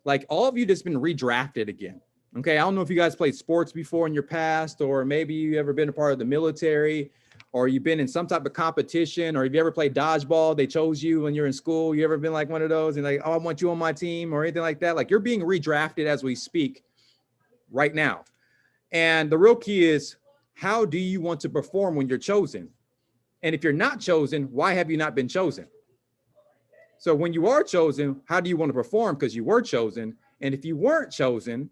Like all of you just been redrafted again. Okay. I don't know if you guys played sports before in your past, or maybe you ever been a part of the military, or you've been in some type of competition, or have you ever played dodgeball? They chose you when you're in school. You ever been like one of those and like, oh, I want you on my team or anything like that? Like you're being redrafted as we speak right now. And the real key is, how do you want to perform when you're chosen? And if you're not chosen, why have you not been chosen? So when you are chosen, how do you want to perform? Because you were chosen. And if you weren't chosen,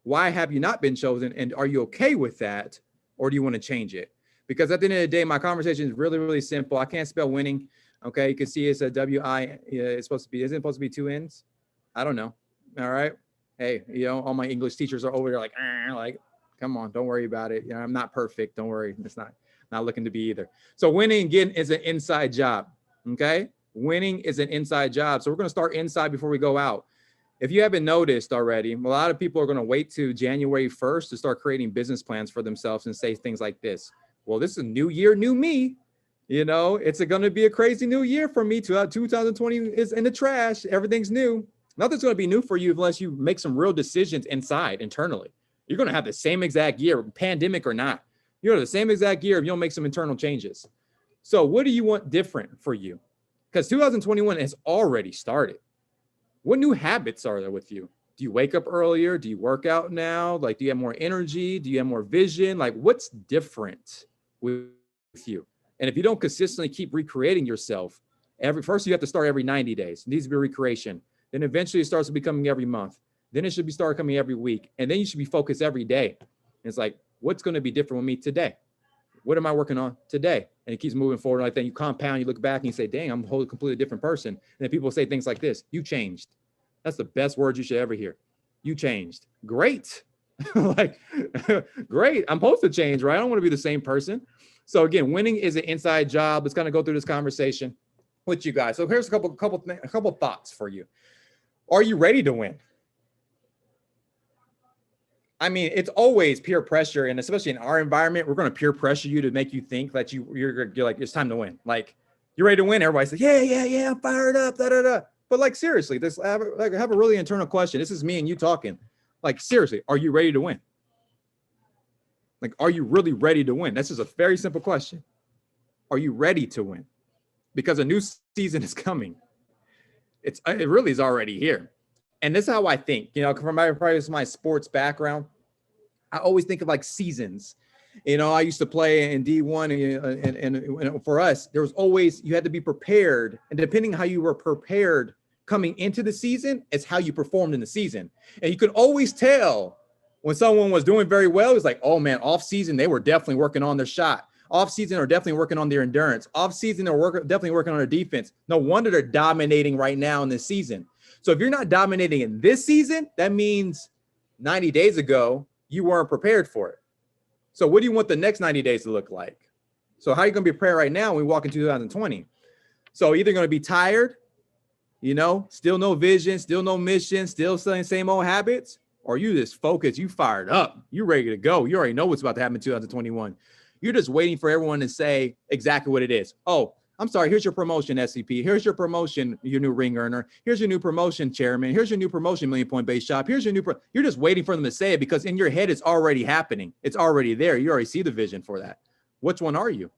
why have you not been chosen? And are you okay with that? Or do you want to change it? Because at the end of the day, my conversation is really, really simple. I can't spell winning. Okay. You can see it's a W-I, it's supposed to be, isn't it supposed to be two N's? I don't know. All right. Hey, all my English teachers are over there like, come on, don't worry about it. I'm not perfect. Don't worry. It's not looking to be either. So winning again is an inside job. Okay. Winning is an inside job. So we're going to start inside before we go out. If you haven't noticed already, a lot of people are going to wait to January 1st to start creating business plans for themselves and say things like this. Well, this is a new year, new me. It's going to be a crazy new year for me. 2020 is in the trash. Everything's new. Nothing's going to be new for you unless you make some real decisions inside, internally. You're going to have the same exact year, pandemic or not. You're going to have the same exact year if you don't make some internal changes. So what do you want different for you? Because 2021 has already started. What new habits are there with you? Do you wake up earlier? Do you work out now? Like, do you have more energy? Do you have more vision? Like, what's different with you? And if you don't consistently keep recreating yourself, first you have to start every 90 days. It needs to be a recreation. Then eventually it starts becoming every month. Then it should start coming every week. And then you should be focused every day. And it's like, what's going to be different with me today? What am I working on today? And it keeps moving forward like that. You compound, you look back and you say, dang, I'm a whole completely different person. And then people say things like this: you changed. That's the best word you should ever hear. You changed. Great. Like, great. I'm supposed to change, right? I don't want to be the same person. So again, winning is an inside job. Let's kind of go through this conversation with you guys. So here's a couple thoughts for you. Are you ready to win? I mean, it's always peer pressure, and especially in our environment, we're going to peer pressure you to make you think that you're like, it's time to win. Like, you're ready to win. Everybody says, yeah, I'm fired up, da da da. But like, seriously, have a really internal question. This is me and you talking. Like, seriously, are you ready to win? Like, are you really ready to win? This is a very simple question. Are you ready to win? Because a new season is coming. It really is already here. And this is how I think, from my sports background, I always think of like seasons. I used to play in D1 and for us, there was always, you had to be prepared. And depending on how you were prepared coming into the season, is how you performed in the season. And you could always tell when someone was doing very well. It was like, oh man, off season, they were definitely working on their shot. Off season, they're definitely working on their endurance. Off season, they're definitely working on their defense. No wonder they're dominating right now in this season. So if you're not dominating in this season, that means 90 days ago, you weren't prepared for it. So what do you want the next 90 days to look like? So how are you going to be prepared right now when we walk into 2020? So either going to be tired, still no vision, still no mission, still same old habits, or you just focused, you fired up, you ready to go. You already know what's about to happen in 2021. You're just waiting for everyone to say exactly what it is. Oh, I'm sorry, here's your promotion, SCP. Here's your promotion, your new ring earner. Here's your new promotion, chairman. Here's your new promotion, million point base shop. Here's your you're just waiting for them to say it because in your head, it's already happening. It's already there. You already see the vision for that. Which one are you?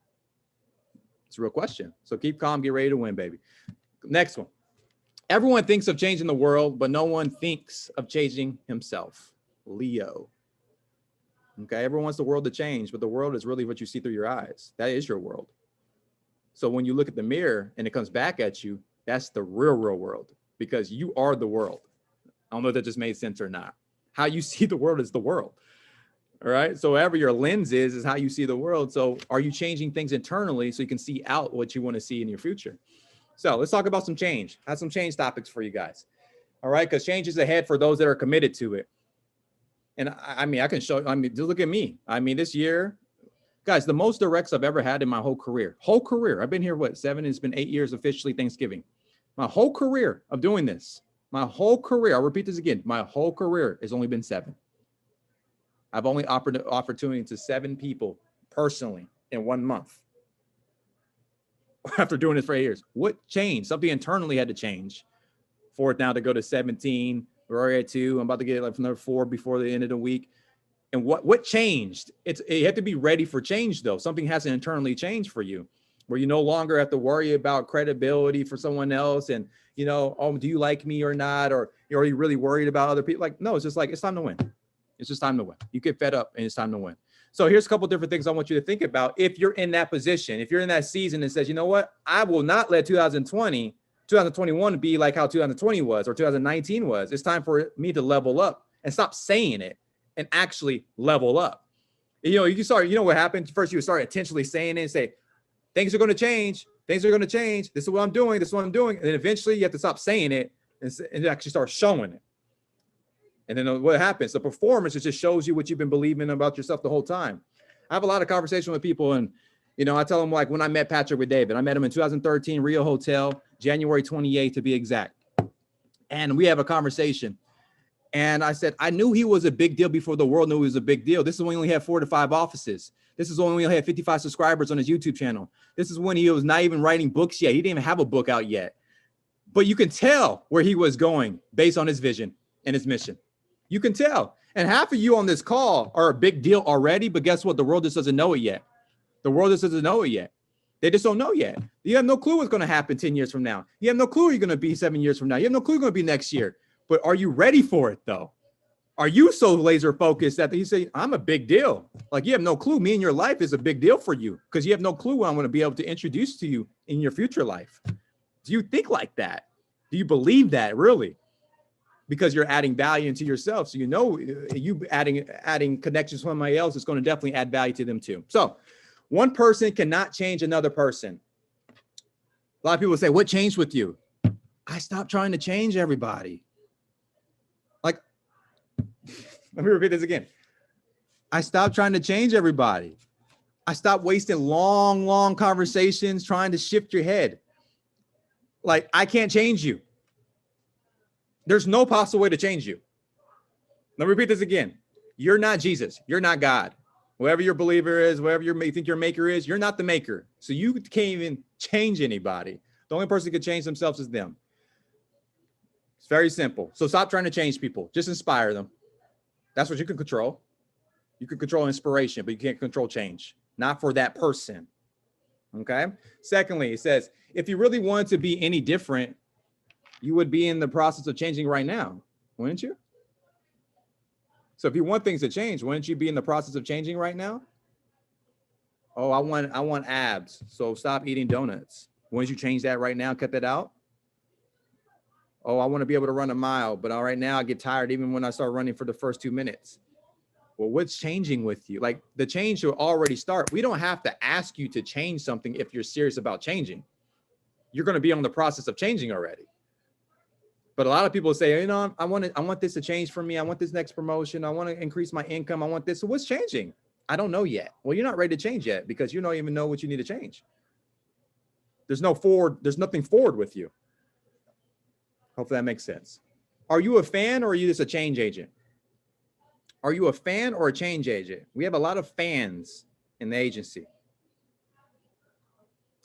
It's a real question. So keep calm, get ready to win, baby. Next one. Everyone thinks of changing the world, but no one thinks of changing himself. Leo. Okay, everyone wants the world to change, but the world is really what you see through your eyes. That is your world. So when you look at the mirror and it comes back at you, that's the real world, because you are the world. I don't know if that just made sense or not. How you see the world is the world. All right. So whatever your lens is how you see the world. So are you changing things internally so you can see out what you want to see in your future? So let's talk about some change. I have some change topics for you guys. All right. Because change is ahead for those that are committed to it. And I mean, just look at me. I mean, this year, guys, the most directs I've ever had in my whole career. I've been here, it's been 8 years officially Thanksgiving. My whole career of doing this, I'll repeat this again. My whole career has only been 7. I've only offered opportunity to 7 people personally in 1 month. After doing this for 8 years, what changed? Something internally had to change for it now to go to 17, We're already at 2. I'm about to get like another 4 before the end of the week. And what changed? You have to be ready for change, though. Something has to internally change for you, where you no longer have to worry about credibility for someone else. And, you know, oh, do you like me or not? Or are you really worried about other people? Like, no, it's just like, it's time to win. It's just time to win. You get fed up and it's time to win. So here's a couple different things I want you to think about. If you're in that position, if you're in that season and says, you know what, I will not let 2021 be like how 2020 was or 2019 was. It's time for me to level up and stop saying it and actually level up. You know, you can start, you know what happened? First, you start intentionally saying it and say, things are going to change. Things are going to change. This is what I'm doing. This is what I'm doing. And then eventually you have to stop saying it and actually start showing it. And then what happens? The performance, it just shows you what you've been believing about yourself the whole time. I have a lot of conversation with people, and, you know, I tell them, like, when I met Patrick with David, I met him in 2013, Rio Hotel, January 28th to be exact. And we have a conversation. And I said, I knew he was a big deal before the world knew he was a big deal. This is when he only had 4 to 5 offices. This is when we only had 55 subscribers on his YouTube channel. This is when he was not even writing books yet. He didn't even have a book out yet. But you can tell where he was going based on his vision and his mission. You can tell. And half of you on this call are a big deal already, but guess what? The world just doesn't know it yet. The world just doesn't know it yet. They just don't know yet. You have no clue what's going to happen 10 years from now. You have no clue where you're going to be 7 years from now. You have no clue you're going to be next year. But are you ready for it, though? Are you so laser focused that you say, I'm a big deal? Like, you have no clue. Me and your life is a big deal for you because you have no clue what I'm going to be able to introduce to you in your future life. Do you think like that? Do you believe that, really? Because you're adding value into yourself. So, you know, you adding connections with somebody else is going to definitely add value to them too. So one person cannot change another person. A lot of people say, what changed with you? I stopped trying to change everybody. Like, let me repeat this again. I stopped trying to change everybody. I stopped wasting long conversations trying to shift your head. Like, I can't change you. There's no possible way to change you. Let me repeat this again. You're not Jesus. You're not God. Whoever your believer is, whoever you think your maker is, you're not the maker. So you can't even change anybody. The only person who can change themselves is them. It's very simple. So stop trying to change people. Just inspire them. That's what you can control. You can control inspiration, but you can't control change. Not for that person. Okay? Secondly, it says, if you really wanted to be any different, you would be in the process of changing right now, wouldn't you? So if you want things to change, wouldn't you be in the process of changing right now? Oh, I want abs, so stop eating donuts. Wouldn't you change that right now, cut that out? Oh, I want to be able to run a mile, but right now I get tired even when I start running for the first 2 minutes. Well, what's changing with you? Like, the change will already start. We don't have to ask you to change something if you're serious about changing. You're going to be on the process of changing already. But a lot of people say, you know, I want this to change for me. I want this next promotion. I want to increase my income. I want this. So what's changing? I don't know yet. Well, you're not ready to change yet because you don't even know what you need to change. There's nothing forward with you. Hopefully that makes sense. Are you a fan or are you just a change agent? Are you a fan or a change agent? We have a lot of fans in the agency.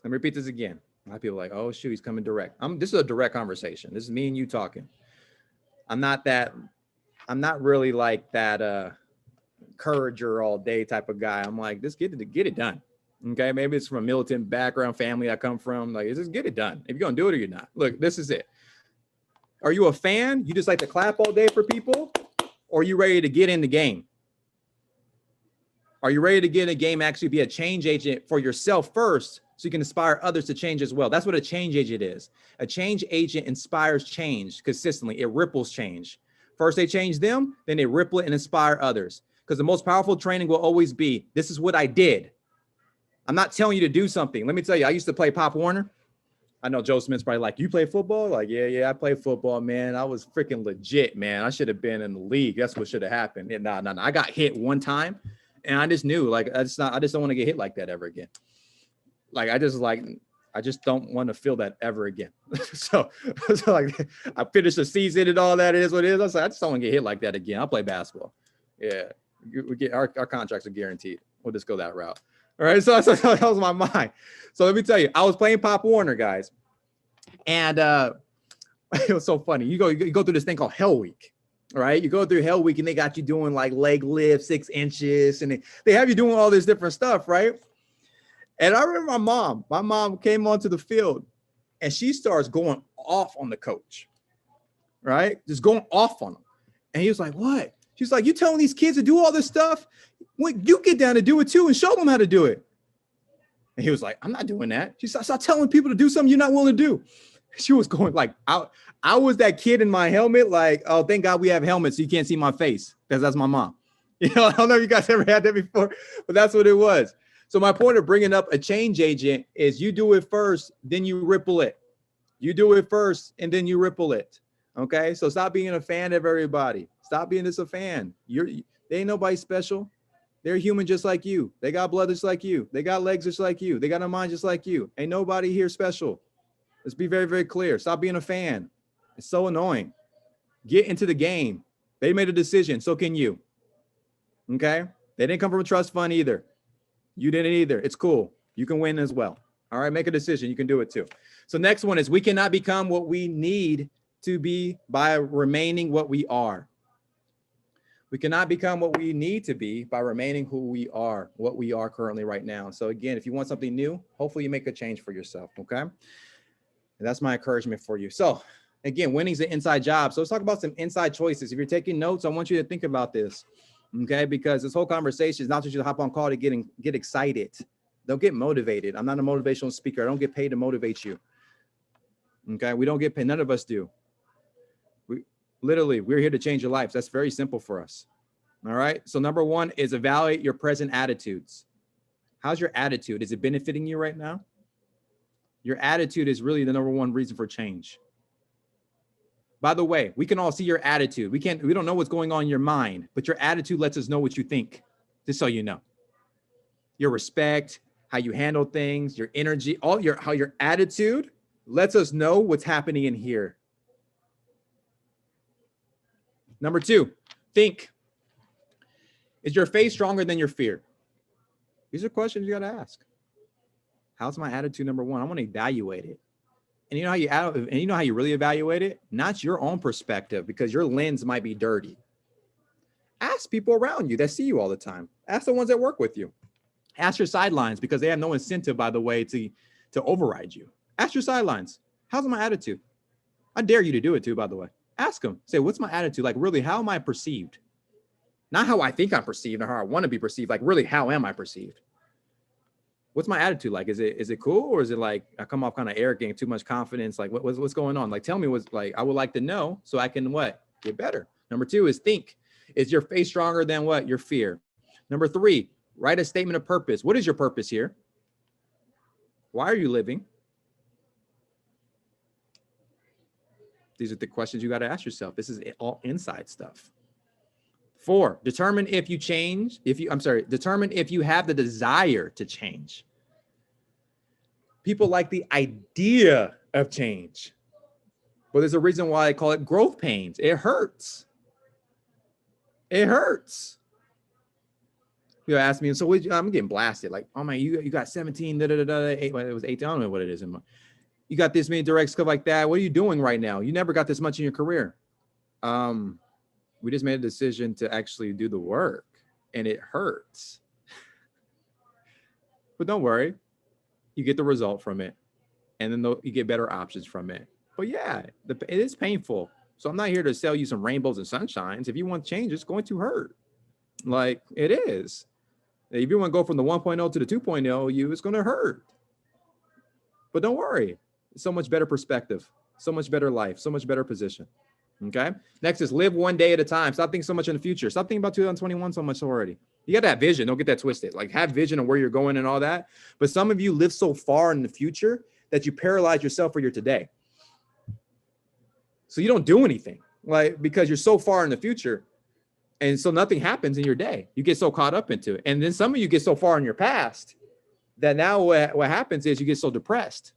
Let me repeat this again. A lot of people are like, oh, shoot, he's coming direct. This is a direct conversation. This is me and you talking. I'm not really like that encourager all day type of guy. I'm like, just get it done. Okay, maybe it's from a militant background, family I come from. Like, just get it done. If you're going to do it or you're not. Look, this is it. Are you a fan? You just like to clap all day for people? Or are you ready to get in the game? Are you ready to get in a game, actually be a change agent for yourself first so you can inspire others to change as well? That's what a change agent is. A change agent inspires change consistently. It ripples change. First, they change them, then they ripple it and inspire others. Because the most powerful training will always be, this is what I did. I'm not telling you to do something. Let me tell you, I used to play Pop Warner. I know Joe Smith's probably like, you play football? Like, yeah, I play football, man. I was freaking legit, man. I should have been in the league. That's what should have happened. And no. I got hit one time, and I just knew, like, I just don't want to get hit like that ever again. Like, I just don't want to feel that ever again. so like, I finished the season and all that. It is what it is. I was like, I just don't want to get hit like that again. I'll play basketball. Yeah, we get our contracts are guaranteed. We'll just go that route. All right, so that was my mind. So let me tell you, I was playing Pop Warner, guys. And It was so funny. You go through this thing called Hell Week, right? You go through Hell Week and they got you doing like leg lift 6 inches and they have you doing all this different stuff, right? And I remember my mom came onto the field and she starts going off on the coach, right? Just going off on him. And he was like, what? She's like, you telling these kids to do all this stuff? When you get down to do it too and show them how to do it. And he was like, I'm not doing that. She said, stop telling people to do something you're not willing to do. She was going like, I was that kid in my helmet, like, oh, thank God we have helmets so you can't see my face, because that's my mom. You know, I don't know if you guys ever had that before, but that's what it was. So my point of bringing up a change agent is you do it first, then you ripple it. You do it first, and then you ripple it. Okay, so stop being a fan of everybody. Stop being just a fan. They ain't nobody special. They're human just like you. They got blood just like you. They got legs just like you. They got a mind just like you. Ain't nobody here special. Let's be very, very clear. Stop being a fan. It's so annoying. Get into the game. They made a decision. So can you. Okay? They didn't come from a trust fund either. You didn't either. It's cool. You can win as well. All right? Make a decision. You can do it too. So next one is we cannot become what we need to be by remaining what we are. We cannot become what we need to be by remaining who we are, what we are currently right now. So again, if you want something new, hopefully you make a change for yourself, okay? And that's my encouragement for you. So again, winning's an inside job. So let's talk about some inside choices. If you're taking notes, I want you to think about this, okay? Because this whole conversation is not just you to hop on call to get excited. Don't get motivated. I'm not a motivational speaker. I don't get paid to motivate you, okay? We don't get paid. None of us do. Literally, we're here to change your life. That's very simple for us. All right. So number one is evaluate your present attitudes. How's your attitude? Is it benefiting you right now? Your attitude is really the number one reason for change. By the way, we can all see your attitude. We don't know what's going on in your mind, but your attitude lets us know what you think, just so you know. Your respect, how you handle things, your energy, how your attitude lets us know what's happening in here. Number two, think. Is your faith stronger than your fear? These are questions you got to ask. How's my attitude? Number one, I want to evaluate it. And you know how you really evaluate it? Not your own perspective, because your lens might be dirty. Ask people around you that see you all the time. Ask the ones that work with you. Ask your sidelines, because they have no incentive, by the way, to override you. Ask your sidelines. How's my attitude? I dare you to do it too, by the way. Ask them. Say, what's my attitude? Like, really, how am I perceived? Not how I think I'm perceived or how I want to be perceived. Like, really, how am I perceived? What's my attitude like? Is it cool, or is it like I come off kind of arrogant, too much confidence? Like, what's going on? Like, tell me what's like. I would like to know so I can get better. Number two is think. Is your faith stronger than what? Your fear. Number three, write a statement of purpose. What is your purpose here? Why are you living? These are the questions you got to ask yourself. This is all inside stuff. 4, determine if you have the desire to change. People like the idea of change. Well, there's a reason why I call it growth pains. It hurts. It hurts. People ask me, so I'm getting blasted. Like, oh man, you got 17, 8, it was 18, I don't know what it is. You got this many direct stuff like that. What are you doing right now? You never got this much in your career. We just made a decision to actually do the work, and it hurts. But don't worry, you get the result from it, and then you get better options from it. But yeah, it is painful. So I'm not here to sell you some rainbows and sunshines. If you want change, it's going to hurt. Like, it is. If you want to go from the 1.0 to the 2.0, it's going to hurt. But don't worry. So much better perspective, so much better life, so much better position. Okay. Next is live one day at a time. Stop thinking so much in the future. Stop thinking about 2021 so much already. You got to have vision. Don't get that twisted. Like, have vision of where you're going and all that. But some of you live so far in the future that you paralyze yourself for your today. So you don't do anything, like, because you're so far in the future. And so nothing happens in your day. You get so caught up into it. And then some of you get so far in your past that now what happens is you get so depressed.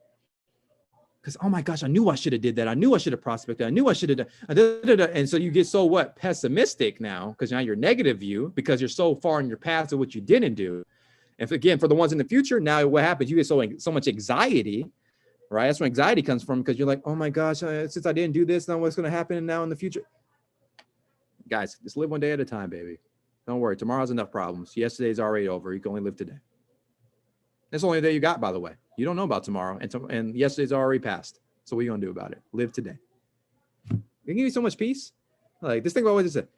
Because, oh my gosh, I knew I should have did that. I knew I should have prospected. I knew I should have done. And so you get so pessimistic now, because now you're negative view, because you're so far in your past of what you didn't do. And again, for the ones in the future, now what happens? You get so much anxiety right? That's where anxiety comes from, because you're like, oh my gosh, since I didn't do this, now what's going to happen now in the future? Guys, just live one day at a time, baby. Don't worry. Tomorrow's enough problems. Yesterday's already over. You can only live today. That's the only day you got, by the way. You don't know about tomorrow, and yesterday's already passed. So what are you going to do about it? Live today. It can give you so much peace. Like, just think about what I said.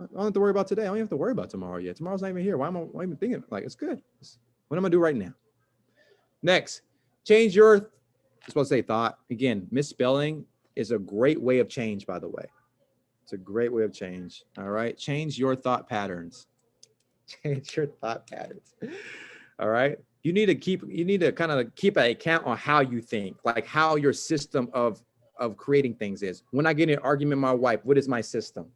I don't have to worry about today. I don't even have to worry about tomorrow yet. Tomorrow's not even here. Why am I even thinking? Like, it's good. What am I going to do right now? Next, change your, I'm supposed to say thought. Again, misspelling is a great way of change, by the way. It's a great way of change. All right. Change your thought patterns. Change your thought patterns. All right. You need to kind of keep an account on how you think, like how your system of creating things is. When I get in an argument with my wife, what is my system?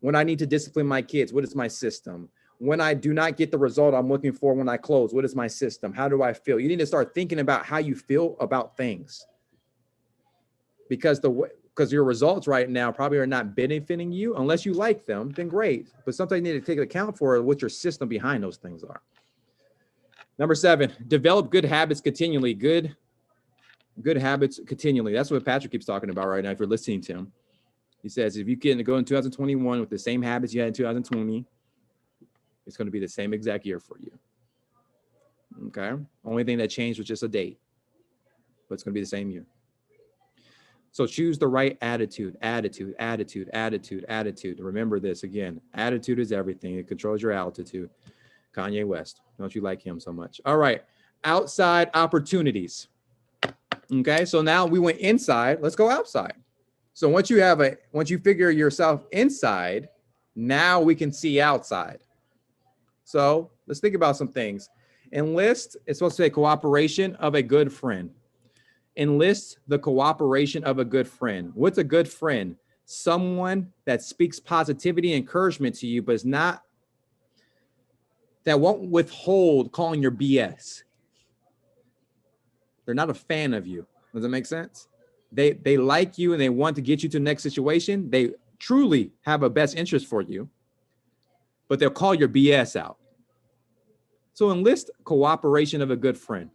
When I need to discipline my kids, what is my system? When I do not get the result I'm looking for when I close, what is my system? How do I feel? You need to start thinking about how you feel about things, because your results right now probably are not benefiting you. Unless you like them, then great. But sometimes you need to take account for what your system behind those things are. Number 7, develop good habits continually. Good habits continually. That's what Patrick keeps talking about right now. If you're listening to him, he says, if you can go in 2021 with the same habits you had in 2020, it's going to be the same exact year for you. Okay. Only thing that changed was just a date, but it's going to be the same year. So choose the right attitude. Remember this again. Attitude is everything. It controls your altitude. Kanye West. Don't you like him so much? All right. Outside opportunities. Okay. So now we went inside. Let's go outside. So once you figure yourself inside, now we can see outside. So let's think about some things. Enlist, it's supposed to say cooperation of a good friend. Enlist the cooperation of a good friend. What's a good friend? Someone that speaks positivity and encouragement to you, but is not, that won't withhold calling your BS. They're not a fan of you. Does that make sense? They like you and they want to get you to the next situation. They truly have a best interest for you, but they'll call your BS out. So enlist cooperation of a good friend.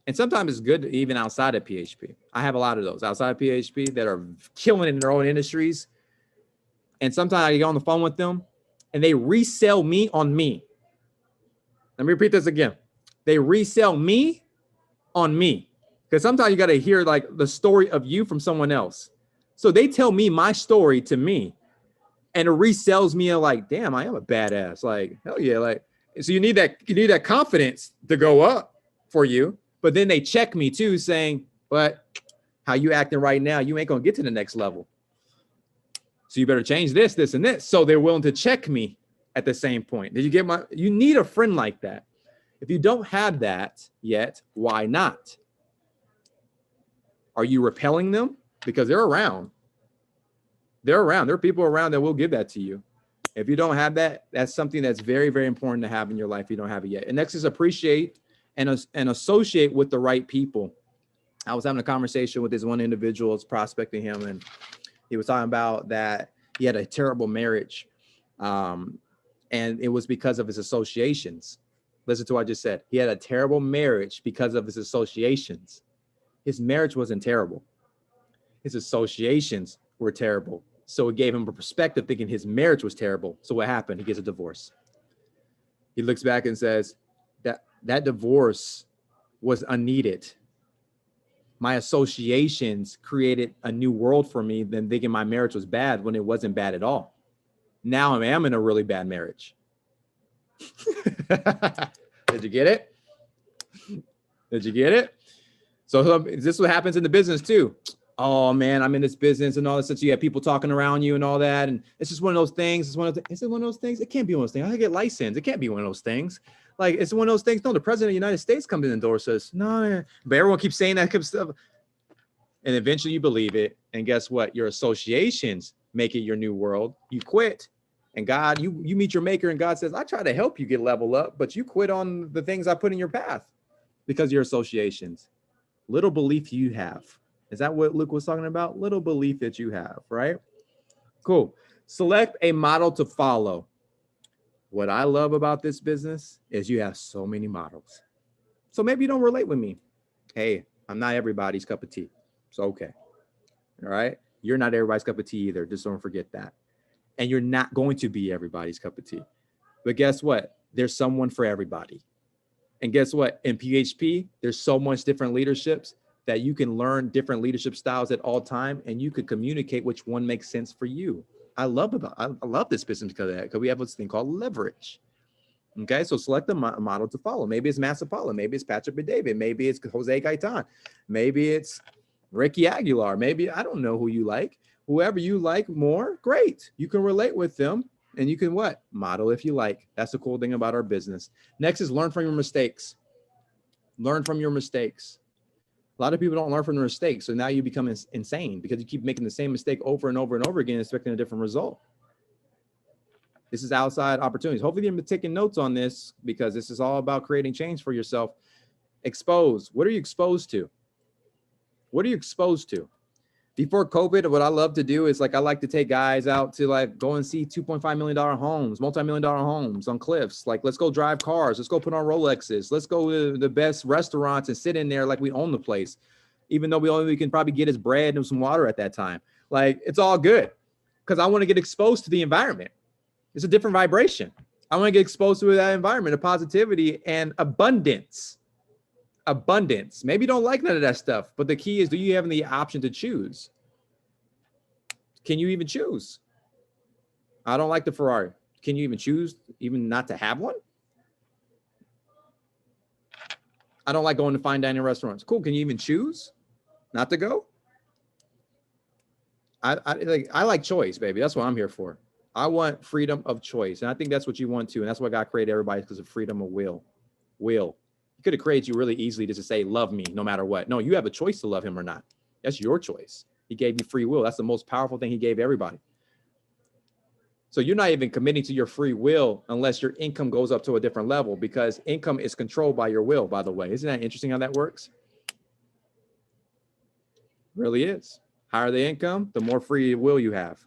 And sometimes it's good even outside of PHP. I have a lot of those outside of PHP that are killing in their own industries. And sometimes I get on the phone with them and they resell me on me. Let me repeat this again. They resell me on me. Because sometimes you got to hear like the story of you from someone else. So they tell me my story to me and it resells me like, damn, I am a badass. Like, hell yeah. Like, so you need that confidence to go up for you. But then they check me too, saying, but how you acting right now, you ain't going to get to the next level. So you better change this, this, and this. So they're willing to check me at the same point. Did you get you need a friend like that. If you don't have that yet, why not? Are you repelling them? Because they're around. They're around. There are people around that will give that to you. If you don't have that, that's something that's very, very important to have in your life. You don't have it yet. And next is appreciate and associate with the right people. I was having a conversation with this one individual, I was prospecting him, and he was talking about that he had a terrible marriage. And it was because of his associations. Listen to what I just said. He had a terrible marriage because of his associations. His marriage wasn't terrible. His associations were terrible. So it gave him a perspective thinking his marriage was terrible. So what happened? He gets a divorce. He looks back and says, that divorce was unneeded. My associations created a new world for me than thinking my marriage was bad when it wasn't bad at all. Now I am in a really bad marriage. Did you get it? Did you get it? So this is what happens in the business too. Oh man, I'm in this business and all this stuff. So you have people talking around you and all that. And it's just one of those things. Is it one of those things? It can't be one of those things. I get licensed. It can't be one of those things. Like it's one of those things. No, the president of the United States comes in and endorses. No, but everyone keeps saying that kind of stuff. And eventually you believe it. And guess what? Your associations make it your new world. You quit. And God, you meet your maker and God says, I try to help you get level up, but you quit on the things I put in your path because of your associations. Little belief you have. Is that what Luke was talking about? Little belief that you have, right? Cool. Select a model to follow. What I love about this business is you have so many models. So maybe you don't relate with me. Hey, I'm not everybody's cup of tea. It's okay. All right. You're not everybody's cup of tea either. Just don't forget that. And you're not going to be everybody's cup of tea. But guess what? There's someone for everybody. And guess what? In PHP, there's so much different leaderships that you can learn different leadership styles at all time, and you could communicate which one makes sense for you. I love this business because of that, because we have this thing called leverage. Okay, so select the model to follow. Maybe it's Massapala, maybe it's Patrick David, maybe it's Jose Gaitan, maybe it's Ricky Aguilar, maybe I don't know who you like. Whoever you like more, great. You can relate with them, and you can what? Model if you like. That's the cool thing about our business. Next is learn from your mistakes. Learn from your mistakes. A lot of people don't learn from their mistakes, so now you become insane because you keep making the same mistake over and over and over again, expecting a different result. This is outside opportunities. Hopefully you've been taking notes on this, because this is all about creating change for yourself. Expose. What are you exposed to? What are you exposed to? Before COVID, what I love to do is I like to take guys out to go and see $2.5 million homes, multi-million-dollar homes on cliffs. Let's go drive cars. Let's go put on Rolexes. Let's go to the best restaurants and sit in there like we own the place, even though we can probably get us bread and some water at that time. It's all good, because I want to get exposed to the environment. It's a different vibration. I want to get exposed to that environment of positivity and abundance. Abundance. Maybe you don't like none of that stuff, but the key is, do you have the option to choose? Can you even choose? I don't like the Ferrari. Can you even choose even not to have one? I don't like going to fine dining restaurants. Cool. Can you even choose not to go? I like choice, baby. That's what I'm here for. I want freedom of choice. And I think that's what you want too. And that's why God created everybody, because of freedom of will. He could have created you really easily just to say, love me no matter what. No, you have a choice to love him or not. That's your choice. He gave you free will. That's the most powerful thing he gave everybody. So you're not even committing to your free will unless your income goes up to a different level, because income is controlled by your will, by the way. Isn't that interesting how that works? Really is. Higher the income, the more free will you have.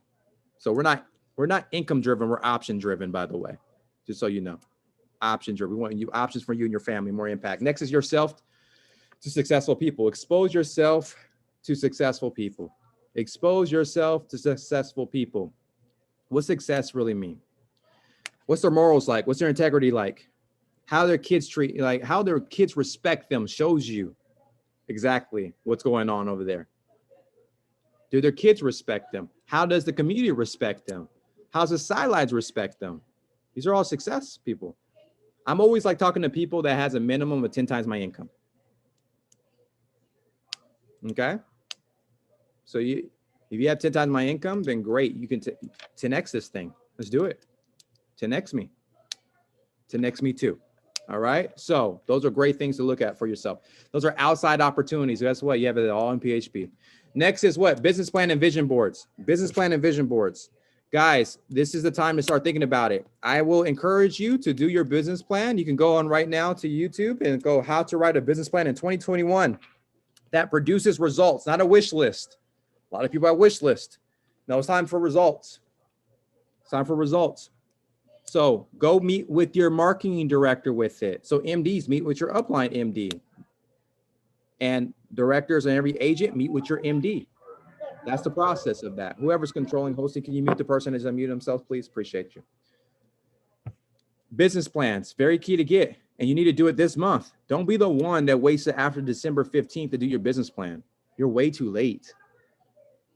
So we're not income driven, we're option driven, by the way, just so you know. Option driven. We want you options for you and your family, more impact. Next is yourself to successful people. Expose yourself to successful people. Expose yourself to successful people. What's success really mean? What's their morals like? What's their integrity like? How their kids treat, how their kids respect them shows you exactly what's going on over there. Do their kids respect them? How does the community respect them? How's the sidelines respect them? These are all success people. I'm always talking to people that has a minimum of 10 times my income. Okay. So if you have 10 times my income, then great. You can 10X this thing. Let's do it. 10X me. 10X me too. All right. So those are great things to look at for yourself. Those are outside opportunities. That's what you have it all in PHP. Next is what? Business plan and vision boards. Business plan and vision boards. Guys, this is the time to start thinking about it. I will encourage you to do your business plan. You can go on right now to YouTube and go how to write a business plan in 2021 that produces results, not a wish list. A lot of people have wish list. No, it's time for results. It's time for results. So go meet with your marketing director with it. So MDs, meet with your upline MD. And directors and every agent, meet with your MD. That's the process of that. Whoever's controlling hosting, can you mute the person as unmute themselves, please? Appreciate you. Business plans, very key to get. And you need to do it this month. Don't be the one that waits after December 15th to do your business plan. You're way too late.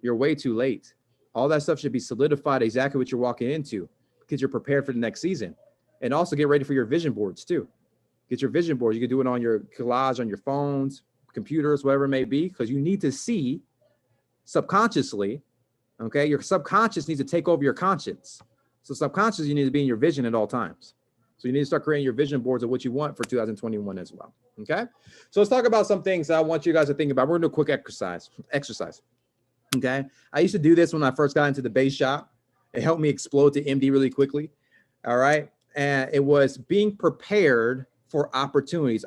You're way too late. All that stuff should be solidified exactly what you're walking into, because you're prepared for the next season. And also get ready for your vision boards too. Get your vision boards. You can do it on your collage, on your phones, computers, whatever it may be, because you need to see subconsciously, okay? Your subconscious needs to take over your conscience. So subconscious, you need to be in your vision at all times. So you need to start creating your vision boards of what you want for 2021 as well, okay? So let's talk about some things that I want you guys to think about. We're gonna do a quick exercise, okay? I used to do this when I first got into the base shop. It helped me explode to MD really quickly, all right? And it was being prepared for opportunities.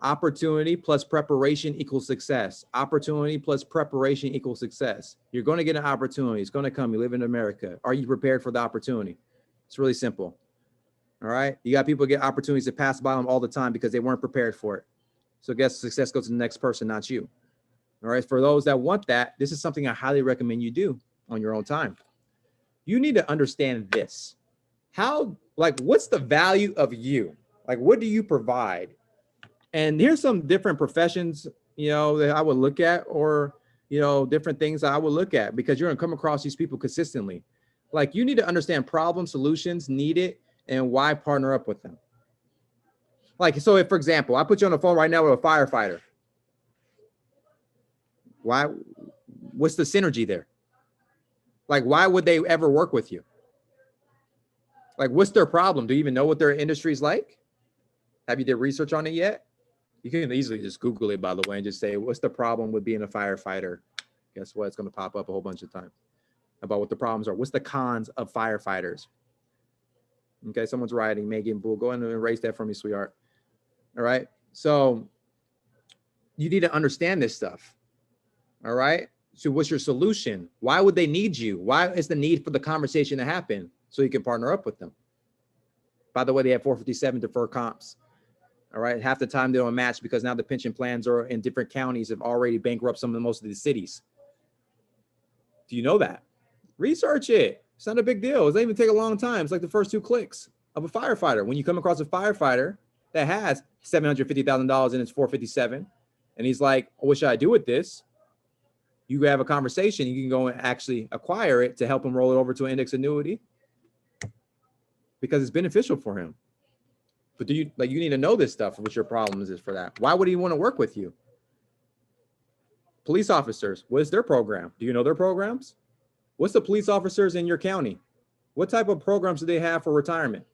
Opportunity plus preparation equals success. Opportunity plus preparation equals success. You're going to get an opportunity. It's going to come. You live in America. Are you prepared for the opportunity? It's really simple. All right. You got people get opportunities to pass by them all the time because they weren't prepared for it. So guess success goes to the next person, not you. All right. For those that want that, this is something I highly recommend you do on your own time. You need to understand this. How, like, what's the value of you? Like, what do you provide? And here's some different professions, that I would look at, or, different things that I would look at, because you're going to come across these people consistently. Like, you need to understand problem solutions needed and why partner up with them. Like, so if, for example, I put you on the phone right now with a firefighter, what's the synergy there? Like, why would they ever work with you? Like, what's their problem? Do you even know what their industry is like? Have you did research on it yet? You can easily just Google it, by the way, and just say, what's the problem with being a firefighter? Guess what? It's going to pop up a whole bunch of times about what the problems are. What's the cons of firefighters? Okay, someone's writing, Megan Bull. Go ahead and erase that for me, sweetheart. All right. So you need to understand this stuff. All right. So what's your solution? Why would they need you? Why is the need for the conversation to happen? So you can partner up with them. By the way, they have 457 deferred comps. All right. Half the time they don't match because now the pension plans are in different counties have already bankrupted most of the cities. Do you know that? Research it. It's not a big deal. It doesn't even take a long time. It's like the first 2 clicks of a firefighter. When you come across a firefighter that has $750,000 in its 457, and he's like, what should I do with this? You have a conversation. You can go and actually acquire it to help him roll it over to an index annuity because it's beneficial for him. But you need to know this stuff, what your problems is for that. Why would he want to work with you? Police officers, what is their program? Do you know their programs? What's the police officers in your county? What type of programs do they have for retirement?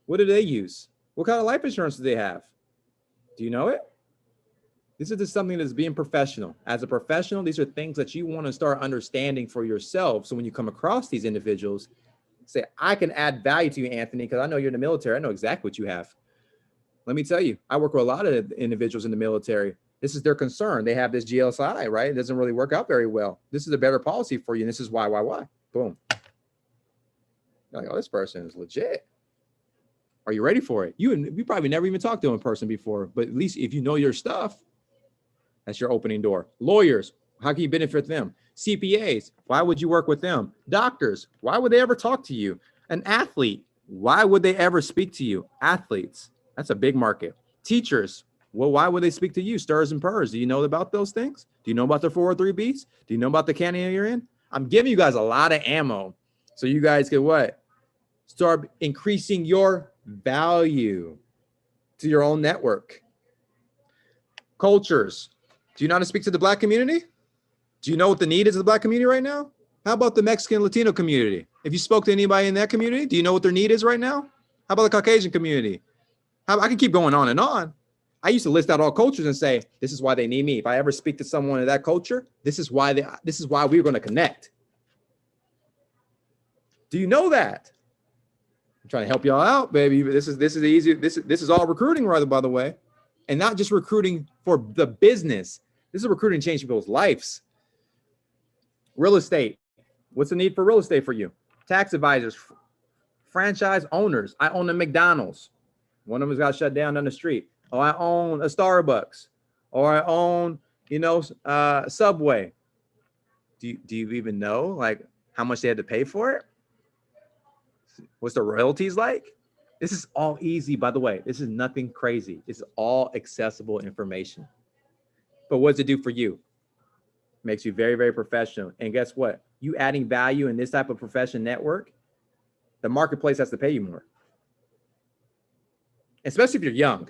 What do they use? What kind of life insurance do they have? Do you know it? This is just something that's being professional. As a professional, these are things that you want to start understanding for yourself. So when you come across these individuals, say, I can add value to you, Anthony, because I know you're in the military. I know exactly what you have. Let me tell you, I work with a lot of individuals in the military. This is their concern. They have this GLSI, right? It doesn't really work out very well. This is a better policy for you. And this is why. Boom. You're like, oh, this person is legit. Are you ready for it? You probably never even talked to them in person before, but at least if you know your stuff, that's your opening door. Lawyers, how can you benefit them? CPAs, why would you work with them? Doctors, why would they ever talk to you? An athlete, why would they ever speak to you? Athletes, that's a big market. Teachers, well, why would they speak to you? Stars and purrs. Do you know about those things? Do you know about the 403Bs? Do you know about the county you're in? I'm giving you guys a lot of ammo so you guys can what? Start increasing your value to your own network. Cultures. Do you know how to speak to the Black community? Do you know what the need is of the Black community right now? How about the Mexican Latino community? If you spoke to anybody in that community, do you know what their need is right now? How about the Caucasian community? I can keep going on and on. I used to list out all cultures and say, this is why they need me. If I ever speak to someone in that culture, this is why we're going to connect. Do you know that? I'm trying to help y'all out, baby. This is easy. This is all recruiting, rather, by the way, and not just recruiting for the business. This is recruiting to change people's lives. Real estate. What's the need for real estate for you? Tax advisors, franchise owners. I own a McDonald's. One of them got shut down the street. Or I own a Starbucks. Or I own, Subway. Do you even know like how much they had to pay for it? What's the royalties like? This is all easy, by the way. This is nothing crazy. It's all accessible information. But what does it do for you? Makes you very, very professional. And guess what? You adding value in this type of profession network, the marketplace has to pay you more. Especially if you're young.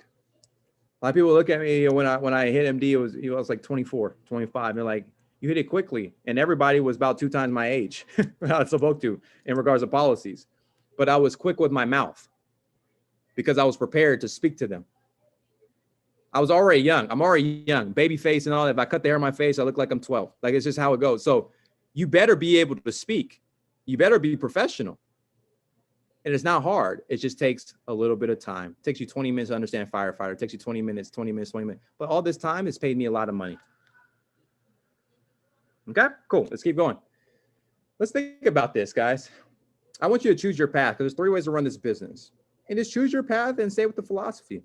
A lot of people look at me when I hit MD, it was like 24, 25. They're like, you hit it quickly. And everybody was about 2 times my age. I was supposed to in regards to policies. But I was quick with my mouth because I was prepared to speak to them. I was already young. I'm already young, baby face and all that. If I cut the hair on my face, I look like I'm 12. Like, it's just how it goes. So you better be able to speak. You better be professional. And it's not hard. It just takes a little bit of time. It takes you 20 minutes to understand firefighter. It takes you 20 minutes. But all this time has paid me a lot of money. Okay, cool. Let's keep going. Let's think about this, guys. I want you to choose your path because there's 3 ways to run this business. and just choose your path and stay with the philosophy.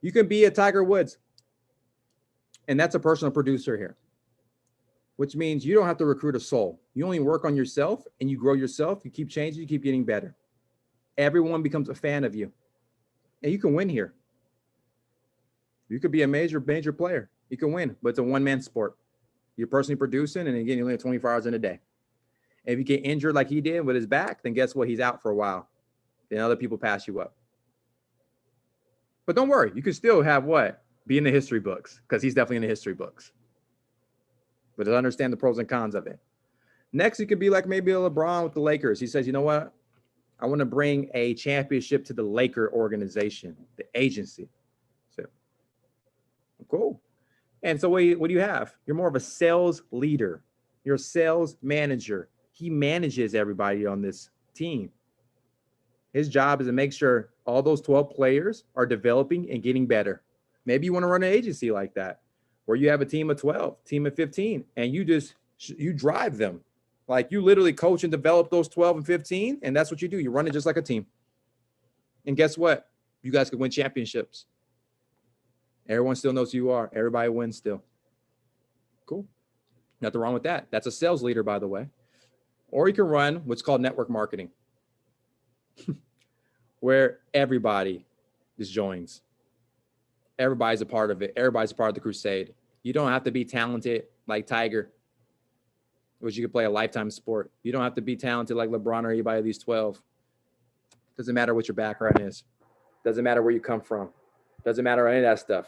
You can be a Tiger Woods, and that's a personal producer here, which means you don't have to recruit a soul. You only work on yourself and you grow yourself. You keep changing, you keep getting better. Everyone becomes a fan of you, and you can win here. You could be a major player. You can win, but it's a one-man sport. You're personally producing, and again, you only have 24 hours in a day. And if you get injured like he did with his back, then guess what? He's out for a while. Then other people pass you up. But don't worry, you can still have what? Be in the history books, because he's definitely in the history books. But to understand the pros and cons of it. Next, you could be like maybe a LeBron with the Lakers. He says, you know what? I want to bring a championship to the Laker organization, the agency. So, cool. And so what do you have? You're more of a sales leader. You're a sales manager. He manages everybody on this team. His job is to make sure all those 12 players are developing and getting better. Maybe you want to run an agency like that, where you have a team of 12, team of 15, and you drive them. Like you literally coach and develop those 12 and 15, and that's what you do. You run it just like a team. And guess what? You guys could win championships. Everyone still knows who you are. Everybody wins still. Cool. Nothing wrong with that. That's a sales leader, by the way. Or you can run what's called network marketing, where everybody just joins. Everybody's a part of it. Everybody's a part of the crusade. You don't have to be talented like Tiger, which you could play a lifetime sport. You don't have to be talented like LeBron or anybody of these 12. Doesn't matter what your background is. Doesn't matter where you come from. Doesn't matter any of that stuff.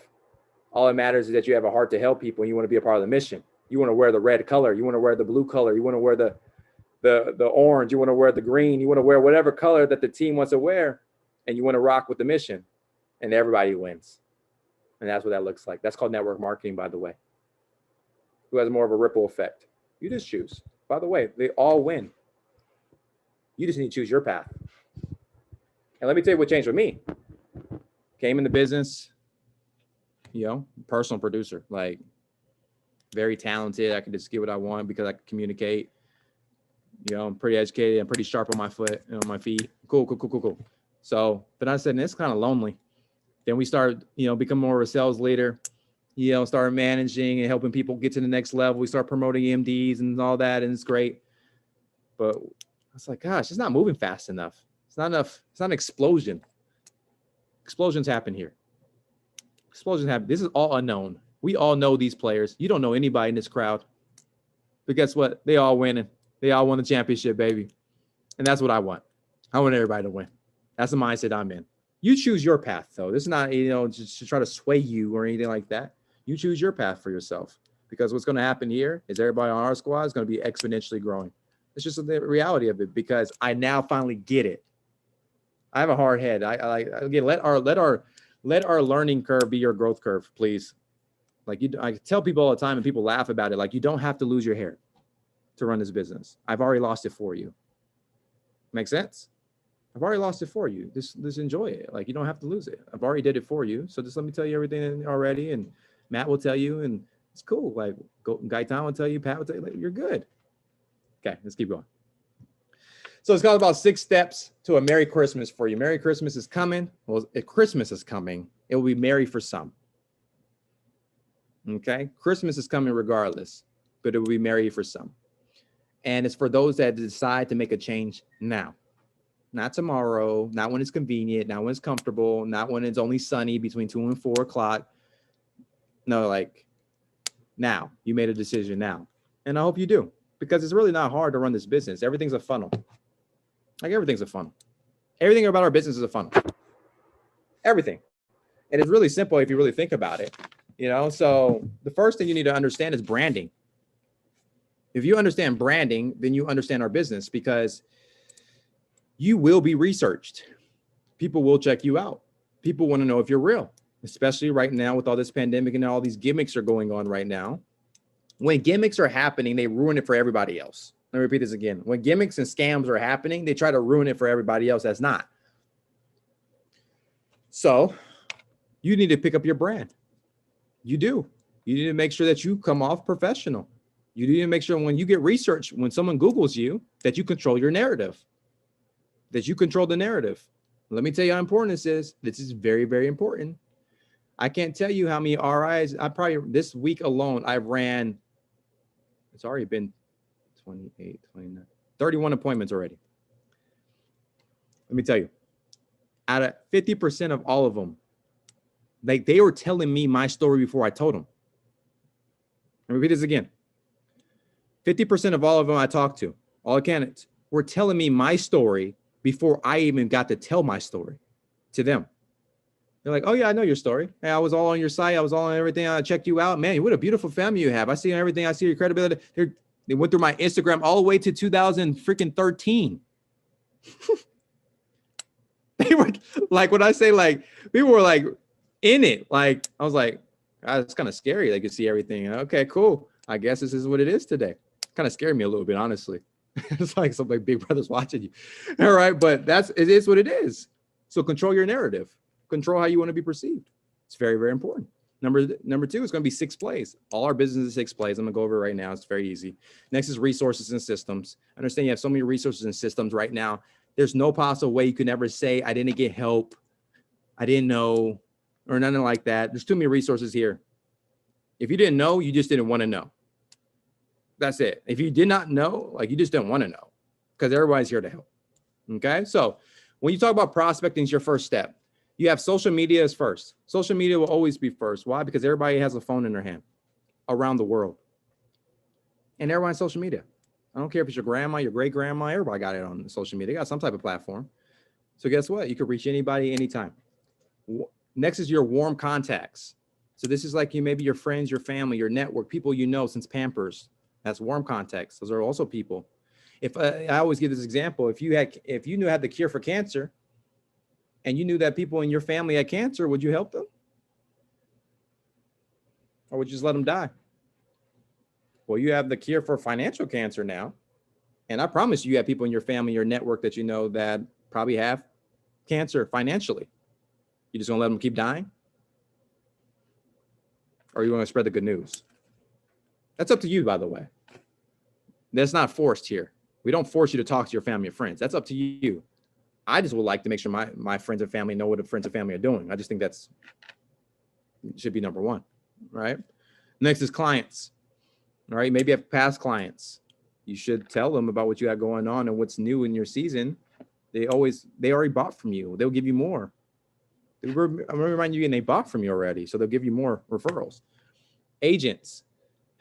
All that matters is that you have a heart to help people and you want to be a part of the mission. You want to wear the red color. You want to wear the blue color. You want to wear the orange. You want to wear the green. You want to wear whatever color that the team wants to wear, and you want to rock with the mission, and everybody wins. And that's what that looks like. That's called network marketing, by the way. Who has more of a ripple effect? You just choose. By the way, they all win. You just need to choose your path. And let me tell you what changed with me. Came in the business, personal producer, like very talented. I could just get what I want because I could communicate. I'm pretty educated. I'm pretty sharp on my feet. Cool. So, but I said, it's kind of lonely. Then we started, become more of a sales leader, started managing and helping people get to the next level. We start promoting MDs and all that, and it's great. But I was like, gosh, it's not moving fast enough. It's not enough. It's not an explosion. Explosions happen here. Explosions happen. This is all unknown. We all know these players. You don't know anybody in this crowd. But guess what? They all winning. They all won the championship, baby. And that's what I want. I want everybody to win. That's the mindset I'm in. You choose your path, though. This is not, just to try to sway you or anything like that. You choose your path for yourself, because what's going to happen here is everybody on our squad is going to be exponentially growing. It's just the reality of it, because I now finally get it. I have a hard head. Again, let our learning curve be your growth curve, please. I tell people all the time, and people laugh about it. Like, you don't have to lose your hair to run this business. I've already lost it for you. Make sense? I've already lost it for you. Just enjoy it. Like, you don't have to lose it. I've already did it for you. So just let me tell you everything already. And Matt will tell you, and it's cool. Like, Gaitan will tell you, Pat will tell you, like, you're good. Okay, let's keep going. So it's got about 6 steps to a Merry Christmas for you. Merry Christmas is coming. Well, if Christmas is coming, it will be merry for some. Okay? Christmas is coming regardless, but it will be merry for some. And it's for those that decide to make a change now. Not tomorrow, not when it's convenient, not when it's comfortable, not when it's only sunny between 2 and 4 o'clock. No, like now. You made a decision now. And I hope you do, because it's really not hard to run this business. Everything's a funnel. Like, everything's a funnel. Everything about our business is a funnel. Everything. And it's really simple if you really think about it. So the first thing you need to understand is branding. If you understand branding, then you understand our business, because you will be researched. People will check you out. People want to know if you're real, especially right now with all this pandemic and all these gimmicks are going on right now. When gimmicks are happening, they ruin it for everybody else. Let me repeat this again. When gimmicks and scams are happening, they try to ruin it for everybody else that's not. So you need to pick up your brand. You do. You need to make sure that you come off professional. You need to make sure when you get research, when someone Googles you, that you control your narrative. That you control the narrative. Let me tell you how important this is. This is very, very important. I can't tell you how many RIs. I probably this week alone, I've ran. It's already been 28, 29, 31 appointments already. Let me tell you, out of 50% of all of them, like they were telling me my story before I told them. Let me repeat this again. 50% of all of them I talked to, all the candidates, were telling me my story before I even got to tell my story to them. They're like, oh yeah, I know your story. Hey, I was all on your site. I was all on everything. I checked you out. Man, what a beautiful family you have. I see everything. I see your credibility. They went through my Instagram all the way to 2013. They were like, when I say like, people were like in it. Like, I was like, it's kind of scary. They could see everything. Okay, cool. I guess this is what it is today. Kind of scared me a little bit, honestly. It's like some like Big Brother's watching you. All right, but it is what it is. So control your narrative. Control how you want to be perceived. It's very, very important. Number two is going to be 6 plays. All our business is 6 plays. I'm going to go over it right now. It's very easy. Next is resources and systems. I understand you have so many resources and systems right now. There's no possible way you could ever say, I didn't get help, I didn't know, or nothing like that. There's too many resources here. If you didn't know, you just didn't want to know. That's it. If you did not know, like you just didn't want to know, because everybody's here to help. Okay. So when you talk about prospecting, is your first step. You have social media as first. Social media will always be first. Why? Because everybody has a phone in their hand around the world. And everyone has social media. I don't care if it's your grandma, your great grandma, everybody got it on social media. They got some type of platform. So guess what? You could reach anybody anytime. Next is your warm contacts. So this is like maybe your friends, your family, your network, people you know since Pampers. That's warm contacts. Those are also people. If I always give this example, if you had the cure for cancer, and you knew that people in your family had cancer, would you help them? Or would you just let them die? Well, you have the cure for financial cancer now. And I promise you have people in your family, your network that you know that probably have cancer financially. You just gonna let them keep dying? Or are you gonna spread the good news? That's up to you, by the way. That's not forced here. We don't force you to talk to your family or friends. That's up to you. I just would like to make sure my friends and family know what the friends and family are doing. I just think that's should be number one, right? Next is clients. All right, maybe you have past clients. You should tell them about what you got going on and what's new in your season. They already bought from you. They'll give you more. I'm gonna remind you, and they bought from you already, so they'll give you more referrals. Agents,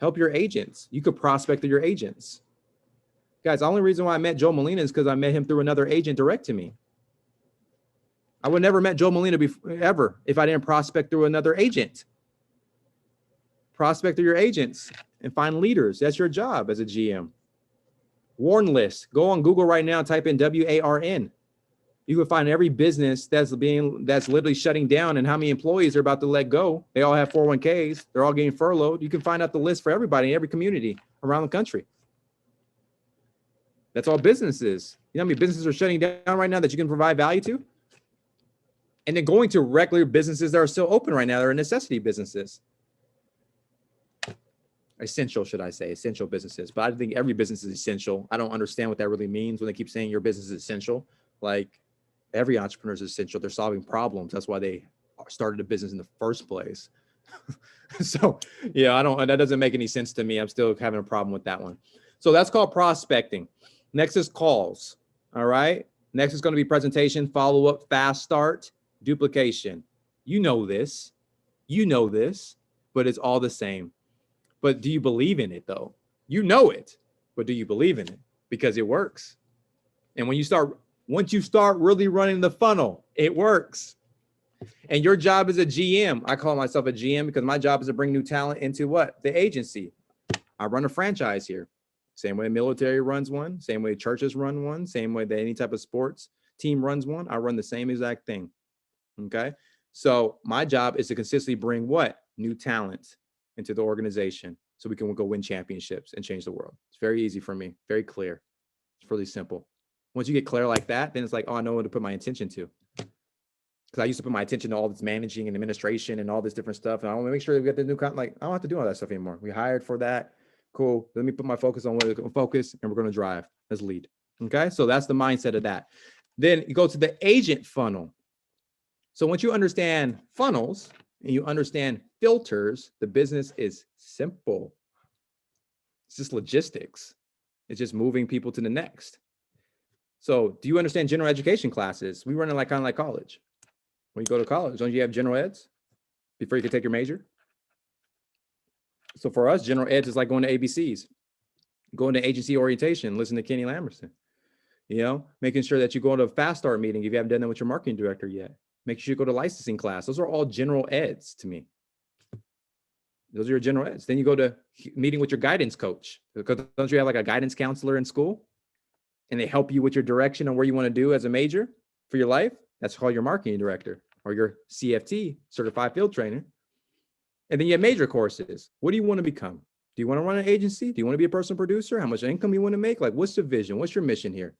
help your agents. You could prospect to your agents. Guys, the only reason why I met Joe Molina is because I met him through another agent direct to me. I would never met Joe Molina ever if I didn't prospect through another agent. Prospect through your agents and find leaders. That's your job as a GM. Warn list. Go on Google right now and type in WARN. You can find every business that's literally shutting down and how many employees are about to let go. They all have 401ks. They're all getting furloughed. You can find out the list for everybody in every community around the country. That's all businesses. You know how many businesses are shutting down right now that you can provide value to? And then going to regular businesses that are still open right now. They're necessity businesses. Essential, should I say, essential businesses. But I think every business is essential. I don't understand what that really means when they keep saying your business is essential. Like every entrepreneur is essential. They're solving problems. That's why they started a business in the first place. So yeah, that doesn't make any sense to me. I'm still having a problem with that one. So that's called prospecting. Next is calls. All right. Next is going to be presentation, follow-up, fast start, duplication. You know this, but it's all the same. But do you believe in it though? You know it, but do you believe in it? Because it works. And once you start really running the funnel, it works. And your job as a GM, I call myself a GM because my job is to bring new talent into what? The agency. I run a franchise here. Same way the military runs one, same way churches run one, same way that any type of sports team runs one. I run the same exact thing. Okay. So my job is to consistently bring what? New talent into the organization so we can go win championships and change the world. It's very easy for me. Very clear. It's really simple. Once you get clear like that, then it's like, oh, I know what to put my attention to. Because I used to put my attention to all this managing and administration and all this different stuff. And I want to make sure we get the new content. Like, I don't have to do all that stuff anymore. We hired for that. Cool. Let me put my focus on where we're going to focus and we're going to drive as lead. Okay. So that's the mindset of that. Then you go to the agent funnel. So once you understand funnels and you understand filters, the business is simple. It's just logistics. It's just moving people to the next. So do you understand general education classes? We run it like kind of like college. When you go to college, don't you have general eds before you can take your major? So for us, general eds is like going to ABCs, going to agency orientation, listen to Kenny Lamberson, making sure that you go to a fast start meeting if you haven't done that with your marketing director yet. Make sure you go to licensing class. Those are all general eds to me. Those are your general eds. Then you go to meeting with your guidance coach. Because don't you have like a guidance counselor in school? And they help you with your direction on where you want to do as a major for your life? That's called your marketing director or your CFT, certified field trainer. And then you have major courses. What do you want to become? Do you want to run an agency? Do you want to be a personal producer? How much income you want to make? Like, what's the vision? What's your mission here?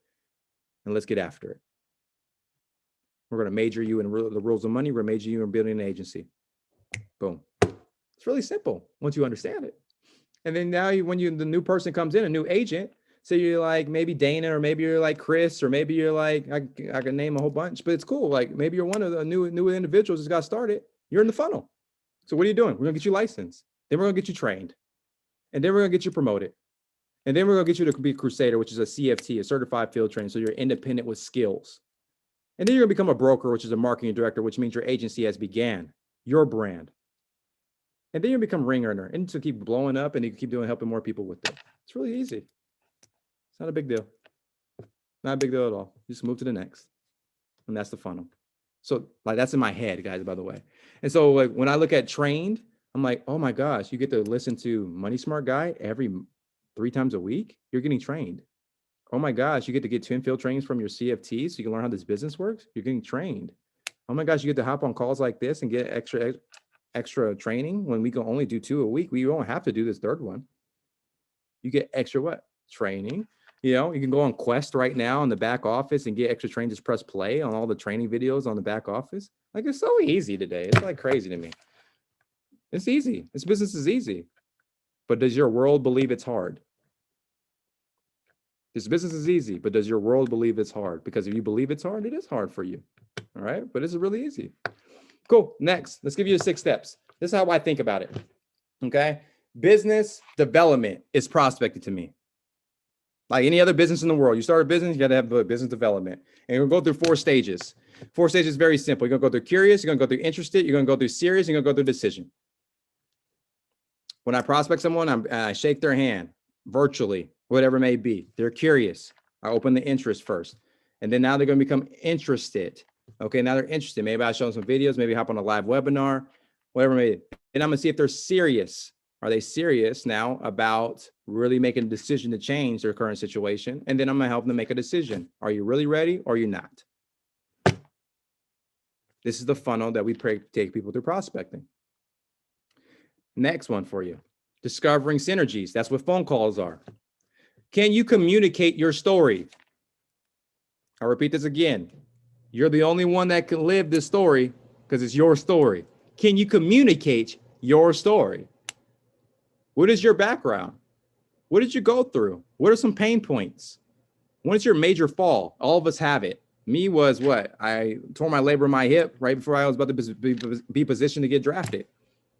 And let's get after it. We're going to major you in the rules of money. We're going to major you in building an agency. Boom. It's really simple once you understand it. And then now the new person comes in, a new agent, say you're like maybe Dana, or maybe you're like Chris, or maybe you're like, I can name a whole bunch, but it's cool. Like maybe you're one of the new individuals that got started. You're in the funnel. So what are you doing? We're going to get you licensed. Then we're going to get you trained. And then we're going to get you promoted. And then we're going to get you to be a crusader, which is a CFT, a certified field trainer. So you're independent with skills. And then you're going to become a broker, which is a marketing director, which means your agency has began, your brand. And then you become ring earner and to keep blowing up and you keep helping more people with it. It's really easy. It's not a big deal. Not a big deal at all. You just move to the next. And that's the funnel. So like that's in my head, guys, by the way. And so like when I look at trained, I'm like, oh my gosh, you get to listen to Money Smart Guy every 3 times a week. You're getting trained. Oh my gosh, you get to get 10 field trainings from your CFT so you can learn how this business works. You're getting trained. Oh my gosh, you get to hop on calls like this and get extra training when we can only do 2 a week. We don't have to do this 3rd one. You get extra what? Training. You can go on Quest right now in the back office and get extra training. Just press play on all the training videos on the back office. Like it's so easy today. It's like crazy to me. It's easy. This business is easy. But does your world believe it's hard? This business is easy, but does your world believe it's hard? Because if you believe it's hard, it is hard for you. All right. But it's really easy. Cool. Next, let's give you the 6 steps. This is how I think about it. Okay. Business development is prospecting to me. Like any other business in the world, you start a business, you got to have a business development. And you're going to go through 4 stages. 4 stages is very simple. You're going to go through curious, you're going to go through interested, you're going to go through serious, you're going to go through decision. When I prospect someone, I shake their hand virtually, whatever it may be. They're curious. I open the interest first. And then now they're going to become interested. Okay, now they're interested. Maybe I show them some videos, maybe hop on a live webinar, whatever it may be. And I'm going to see if they're serious. Are they serious now about really making a decision to change their current situation? And then I'm going to help them make a decision. Are you really ready or are you not? This is the funnel that we take people through prospecting. Next one for you. Discovering synergies. That's what phone calls are. Can you communicate your story? I'll repeat this again. You're the only one that can live this story because it's your story. Can you communicate your story? What is your background? What did you go through? What are some pain points? When is your major fall? All of us have it. Me was what? I tore my labrum in my hip right before I was about to be positioned to get drafted.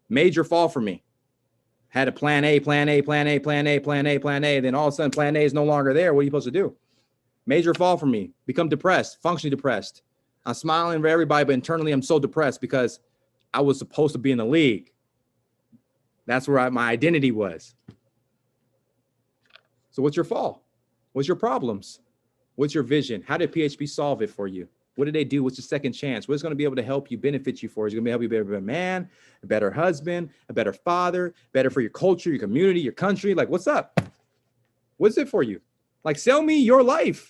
Major fall for me. Had a plan A, plan A, plan A, plan A, plan A, plan A. Then all of a sudden plan A is no longer there. What are you supposed to do? Major fall for me. Become depressed, functionally depressed. I'm smiling for everybody, but internally I'm so depressed because I was supposed to be in the league. That's where my identity was. So what's your fall? What's your problems? What's your vision? How did PHP solve it for you? What did they do? What's the second chance? What's going to be able to help you, benefit you for? Is it going to help you be a better man, a better husband, a better father, better for your culture, your community, your country? Like, what's up? What's it for you? Like, sell me your life.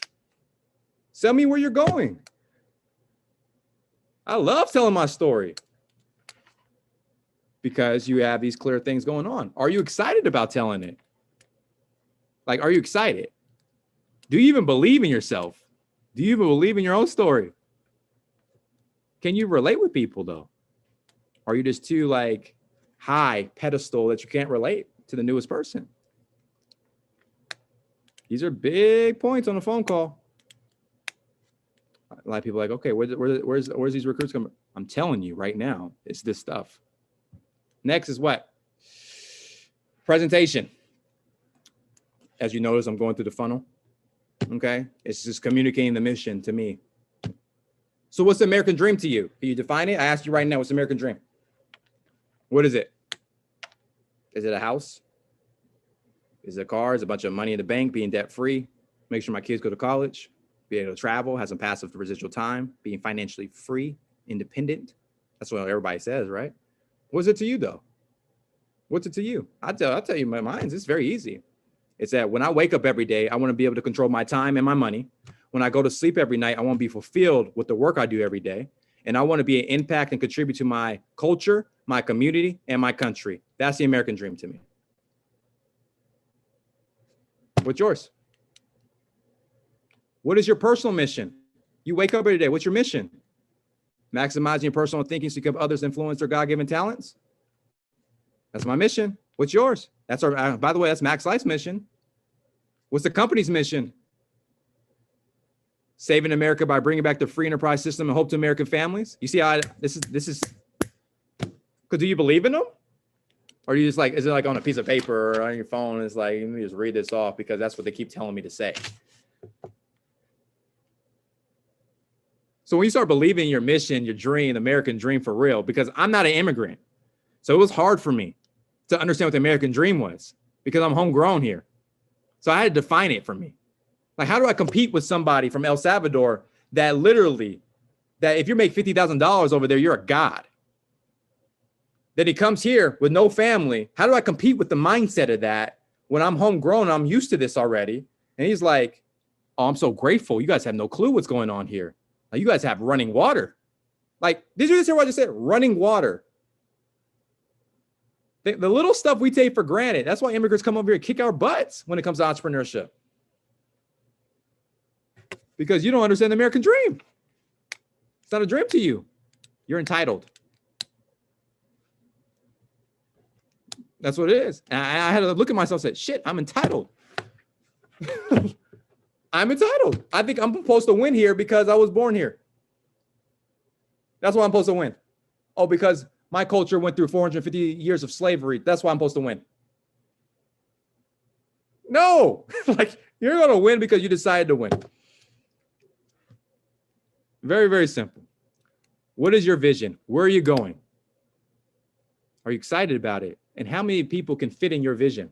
Sell me where you're going. I love telling my story because you have these clear things going on. Are you excited about telling it? Like, are you excited? Do you even believe in yourself? Do you even believe in your own story? Can you relate with people though? Are you just too like high pedestal that you can't relate to the newest person? These are big points on a phone call. A lot of people are like, okay, where's these recruits coming? I'm telling you right now, it's this stuff. Next is what? Presentation. As you notice, I'm going through the funnel. Okay. It's just communicating the mission to me. So what's the American dream to you? Can you define it? I ask you right now, what's the American dream? What is it? Is it a house? Is it a car? Is it a bunch of money in the bank, being debt free? Make sure my kids go to college, be able to travel, have some passive residual time, being financially free, independent. That's what everybody says, right? What's it to you though? What's it to you? I'll tell you my mine's. It's very easy. It's that when I wake up every day, I want to be able to control my time and my money. When I go to sleep every night, I want to be fulfilled with the work I do every day. And I want to be an impact and contribute to my culture, my community, and my country. That's the American dream to me. What's yours? What is your personal mission? You wake up every day. What's your mission? Maximizing your personal thinking so you can have others influence their God-given talents. That's my mission. What's yours? That's our, by the way, that's Max Life's mission. What's the company's mission? Saving America by bringing back the free enterprise system and hope to American families. You see how this is, because do you believe in them? Or are you just like, is it like on a piece of paper or on your phone? It's like, let me just read this off because that's what they keep telling me to say. So when you start believing your mission, your dream, the American dream for real, because I'm not an immigrant. So it was hard for me to understand what the American dream was because I'm homegrown here. So I had to define it for me. Like, how do I compete with somebody from El Salvador that literally, that if you make $50,000 over there, you're a god? Then he comes here with no family. How do I compete with the mindset of that when I'm homegrown? I'm used to this already. And he's like, oh, I'm so grateful. You guys have no clue what's going on here. Like, you guys have running water. Like, did you just hear what I just said? Running water. The little stuff we take for granted. That's why immigrants come over here and kick our butts when it comes to entrepreneurship. Because you don't understand the American dream. It's not a dream to you. You're entitled. That's what it is. And I had to look at myself and say, shit, I'm entitled. I'm entitled. I think I'm supposed to win here because I was born here. That's why I'm supposed to win. Oh, because my culture went through 450 years of slavery. That's why I'm supposed to win. No, like, you're going to win because you decided to win. Very, very simple. What is your vision? Where are you going? Are you excited about it? And how many people can fit in your vision?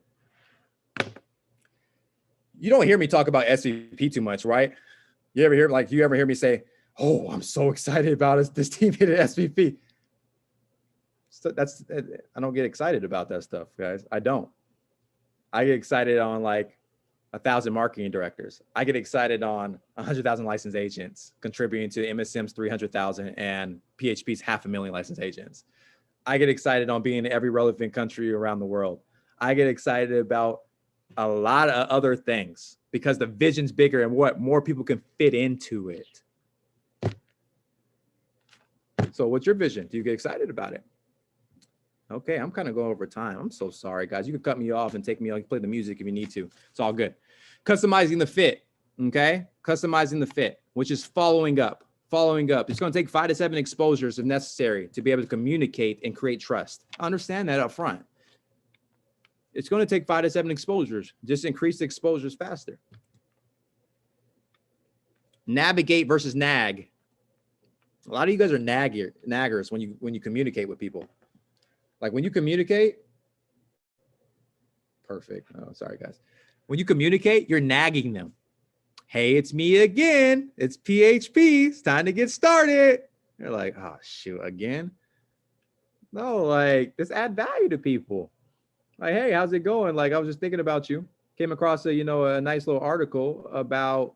You don't hear me talk about SVP too much, right? You ever hear me say, oh, I'm so excited about this team hitting SVP. So I don't get excited about that stuff, guys. I don't. I get excited on like 1,000 marketing directors. I get excited on 100,000 licensed agents contributing to MSM's 300,000 and PHP's 500,000 licensed agents. I get excited on being in every relevant country around the world. I get excited about a lot of other things because the vision's bigger and what more people can fit into it. So what's your vision? Do you get excited about it? Okay, I'm kind of going over time. I'm so sorry, guys. You can cut me off and take me on, play the music if you need to. It's all good. Customizing the fit, okay? Customizing the fit, which is following up. Following up. It's going to take 5 to 7 exposures if necessary to be able to communicate and create trust. Understand that up front. It's going to take 5 to 7 exposures. Just increase the exposures faster. Navigate versus nag. A lot of you guys are naggers when you communicate with people. Like when you communicate, perfect. Oh, sorry, guys. When you communicate, you're nagging them. Hey, it's me again. It's PHP. It's time to get started. They're like, oh, shoot, again? No, like, just add value to people. Like, hey, how's it going? Like, I was just thinking about you. Came across a nice little article about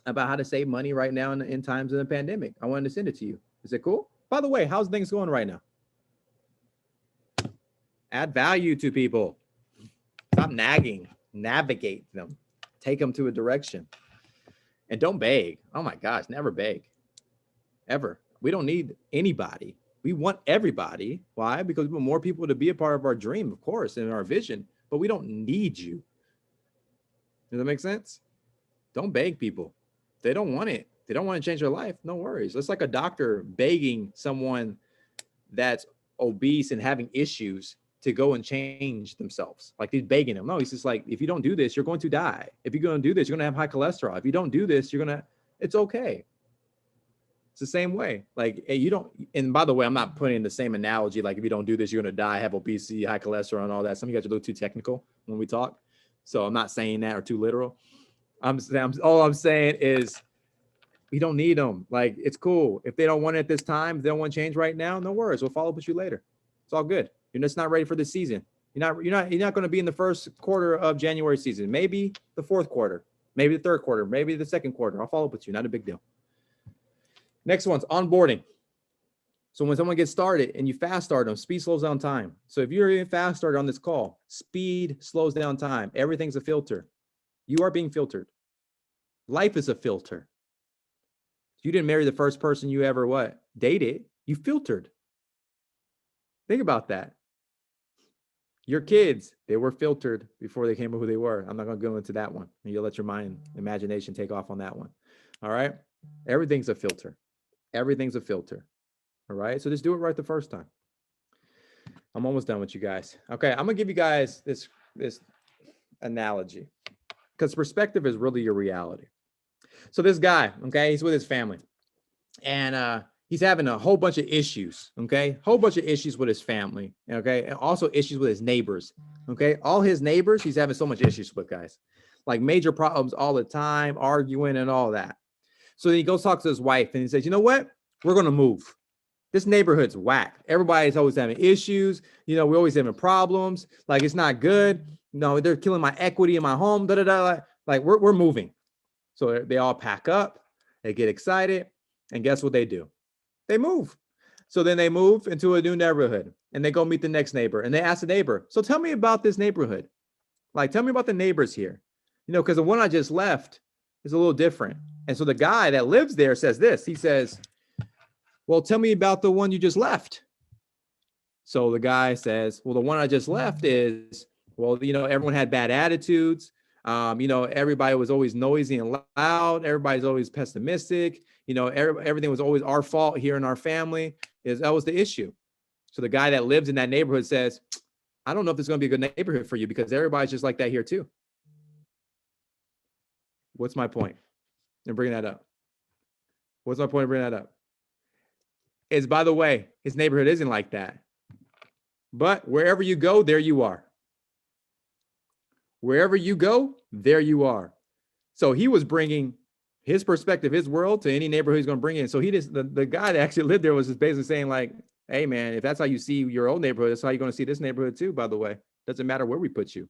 how to save money right now in times of the pandemic. I wanted to send it to you. Is it cool? By the way, how's things going right now? Add value to people. Stop nagging. Navigate them. Take them to a direction. And don't beg. Oh my gosh, never beg. Ever. We don't need anybody. We want everybody. Why? Because we want more people to be a part of our dream, of course, and our vision, but we don't need you. Does that make sense? Don't beg people. They don't want it. They don't want to change their life. No worries. It's like a doctor begging someone that's obese and having issues to go and change themselves. Like he's begging them. No, he's just like, if you don't do this, you're going to die. If you're going to do this, you're going to have high cholesterol. If you don't do this, it's okay. It's the same way. Like, hey, you don't, and by the way, I'm not putting the same analogy. Like if you don't do this, you're going to die, have obesity, high cholesterol and all that. Some of you guys are a little too technical when we talk. So I'm not saying that or too literal. All I'm saying is we don't need them. Like, it's cool. If they don't want it at this time, if they don't want to change right now, no worries. We'll follow up with you later. It's all good. You're just not ready for the season. You're not going to be in the first quarter of January season. Maybe the fourth quarter, maybe the third quarter, maybe the second quarter. I'll follow up with you. Not a big deal. Next one's onboarding. So when someone gets started and you fast start them, speed slows down time. So if you're in fast started on this call, speed slows down time. Everything's a filter. You are being filtered. Life is a filter. You didn't marry the first person you ever dated. You filtered. Think about that. Your kids, they were filtered before they came to who they were. I'm not going to go into that one. You'll let your imagination take off on that one. All right. Everything's a filter. Everything's a filter. All right. So just do it right the first time. I'm almost done with you guys. Okay. I'm going to give you guys this analogy because perspective is really your reality. So this guy, okay, he's with his family and he's having a whole bunch of issues, okay, whole bunch of issues with his family, okay, and also issues with his neighbors, okay, all his neighbors, he's having so much issues with, guys, like major problems all the time, arguing and all that. So then he goes talk to his wife and he says, you know what, we're going to move. This neighborhood's whack. Everybody's always having issues. We're always having problems. Like, it's not good. No, they're killing my equity in my home. Da, da, da. Like, we're moving. So they all pack up, they get excited, and guess what they do? They move. So then they move into a new neighborhood, and they go meet the next neighbor, and they ask the neighbor, so tell me about this neighborhood. Like, tell me about the neighbors here. Because the one I just left is a little different. And so the guy that lives there says this. He says, well, tell me about the one you just left. So the guy says, well, the one I just left is, well, everyone had bad attitudes. Everybody was always noisy and loud. Everybody's always pessimistic. Everything was always our fault here in our family. That was the issue. So the guy that lives in that neighborhood says, I don't know if this is going to be a good neighborhood for you because everybody's just like that here too. What's my point in bringing that up? What's my point in bringing that up? Is, by the way, his neighborhood isn't like that. But wherever you go, there you are. Wherever you go, there you are. So he was bringing his perspective, his world to any neighborhood he's going to bring in. So the guy that actually lived there was just basically saying like, hey man, if that's how you see your old neighborhood, that's how you're going to see this neighborhood too, by the way. Doesn't matter where we put you.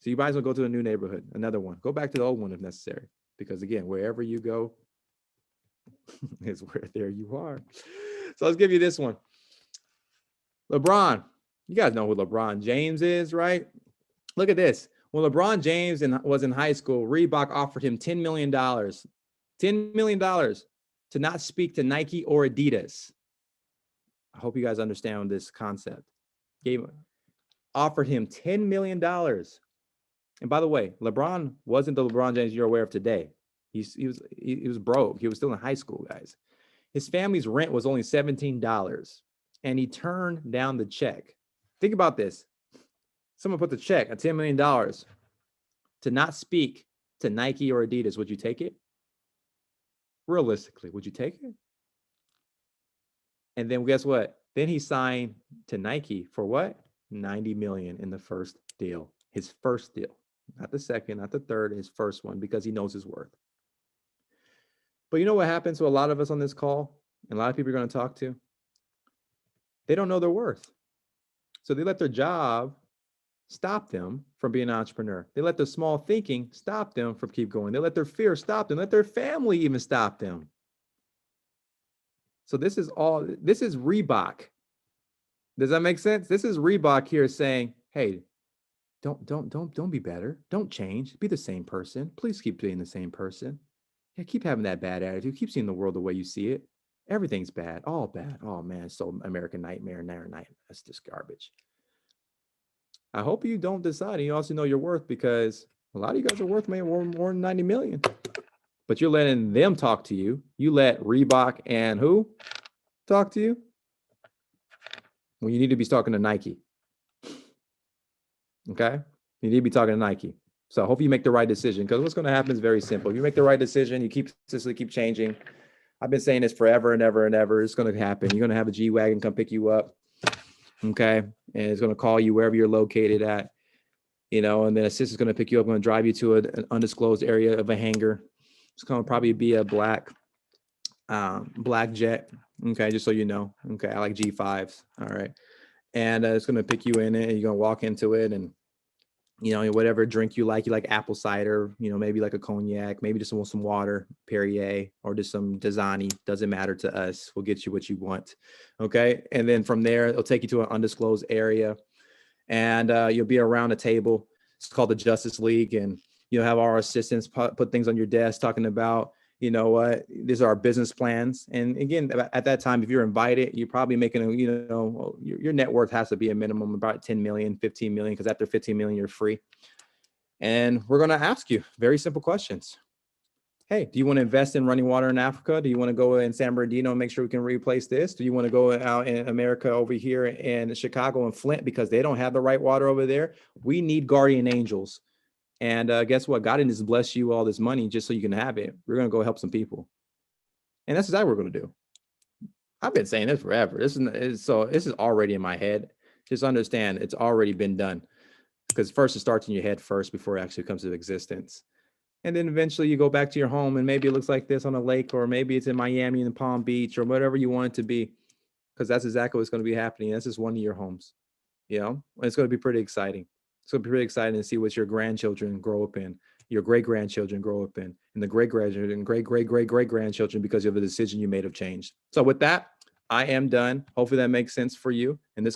So you might as well go to a new neighborhood, another one. Go back to the old one if necessary. Because again, wherever you go is where there you are. So let's give you this one. LeBron. You guys know who LeBron James is, right? Look at this. When LeBron James was in high school, Reebok offered him $10 million. $10 million to not speak to Nike or Adidas. I hope you guys understand this concept. Offered him $10 million. And by the way, LeBron wasn't the LeBron James you're aware of today. He was broke. He was still in high school, guys. His family's rent was only $17, and he turned down the check. Think about this. Someone put the check at $10 million to not speak to Nike or Adidas. Would you take it? Realistically, would you take it? And then guess what? Then he signed to Nike for what? $90 million in the first deal. His first deal. Not the second, not the third, his first one, because he knows his worth. But you know what happens to a lot of us on this call, and a lot of people you're going to talk to? They don't know their worth. So they let their job stop them from being an entrepreneur. They let their small thinking stop them from keep going. They let their fear stop them. Let their family even stop them. So this is Reebok. Does that make sense? This is Reebok here saying, hey, don't be better. Don't change. Be the same person. Please keep being the same person. Yeah, keep having that bad attitude. Keep seeing the world the way you see it. Everything's bad. All bad. Oh man, it's so American nightmare. That's just garbage. I hope you don't decide and you also know your worth, because a lot of you guys are worth more than 90 million. but you're letting them talk to you. You let Reebok and who talk to you? Well, you need to be talking to Nike. Okay? You need to be talking to Nike. So I hope you make the right decision, because what's going to happen is very simple. If you make the right decision, you consistently keep changing. I've been saying this forever and ever and ever. It's going to happen. You're going to have a G-Wagon come pick you up. Okay? And it's going to call you wherever you're located at, and then a sister's going to pick you up, going to drive you to an undisclosed area of a hangar. It's going to probably be a black jet. Okay, just so you know. Okay, I like G5s. All right. And it's going to pick you in it, and you're going to walk into it, and whatever drink you like apple cider, maybe like a cognac, maybe just some water, Perrier, or just some Dasani. Doesn't matter to us. We'll get you what you want. Okay. And then from there, it'll take you to an undisclosed area, and you'll be around a table. It's called the Justice League. And you'll have our assistants put things on your desk talking about, these are our business plans. And again, at that time, if you're invited, you're probably making your net worth has to be a minimum about 10 million, 15 million, because after 15 million, you're free. And we're going to ask you very simple questions. Hey, do you want to invest in running water in Africa? Do you want to go in San Bernardino and make sure we can replace this? Do you want to go out in America over here in Chicago and Flint because they don't have the right water over there? We need guardian angels. And guess what? God didn't just bless you all this money just so you can have it. We're going to go help some people. And that's exactly what we're going to do. I've been saying this forever. This is already in my head. Just understand it's already been done. Because first it starts in your head first before it actually comes to existence. And then eventually you go back to your home and maybe it looks like this on a lake, or maybe it's in Miami and Palm Beach, or whatever you want it to be. Because that's exactly what's going to be happening. That's just one of your homes. It's going to be pretty exciting. It's going to be really exciting to see what your grandchildren grow up in, your great-grandchildren grow up in, and the great-grandchildren, great-great-great-great-grandchildren, because of the decision you made of change. So with that, I am done. Hopefully that makes sense for you. And this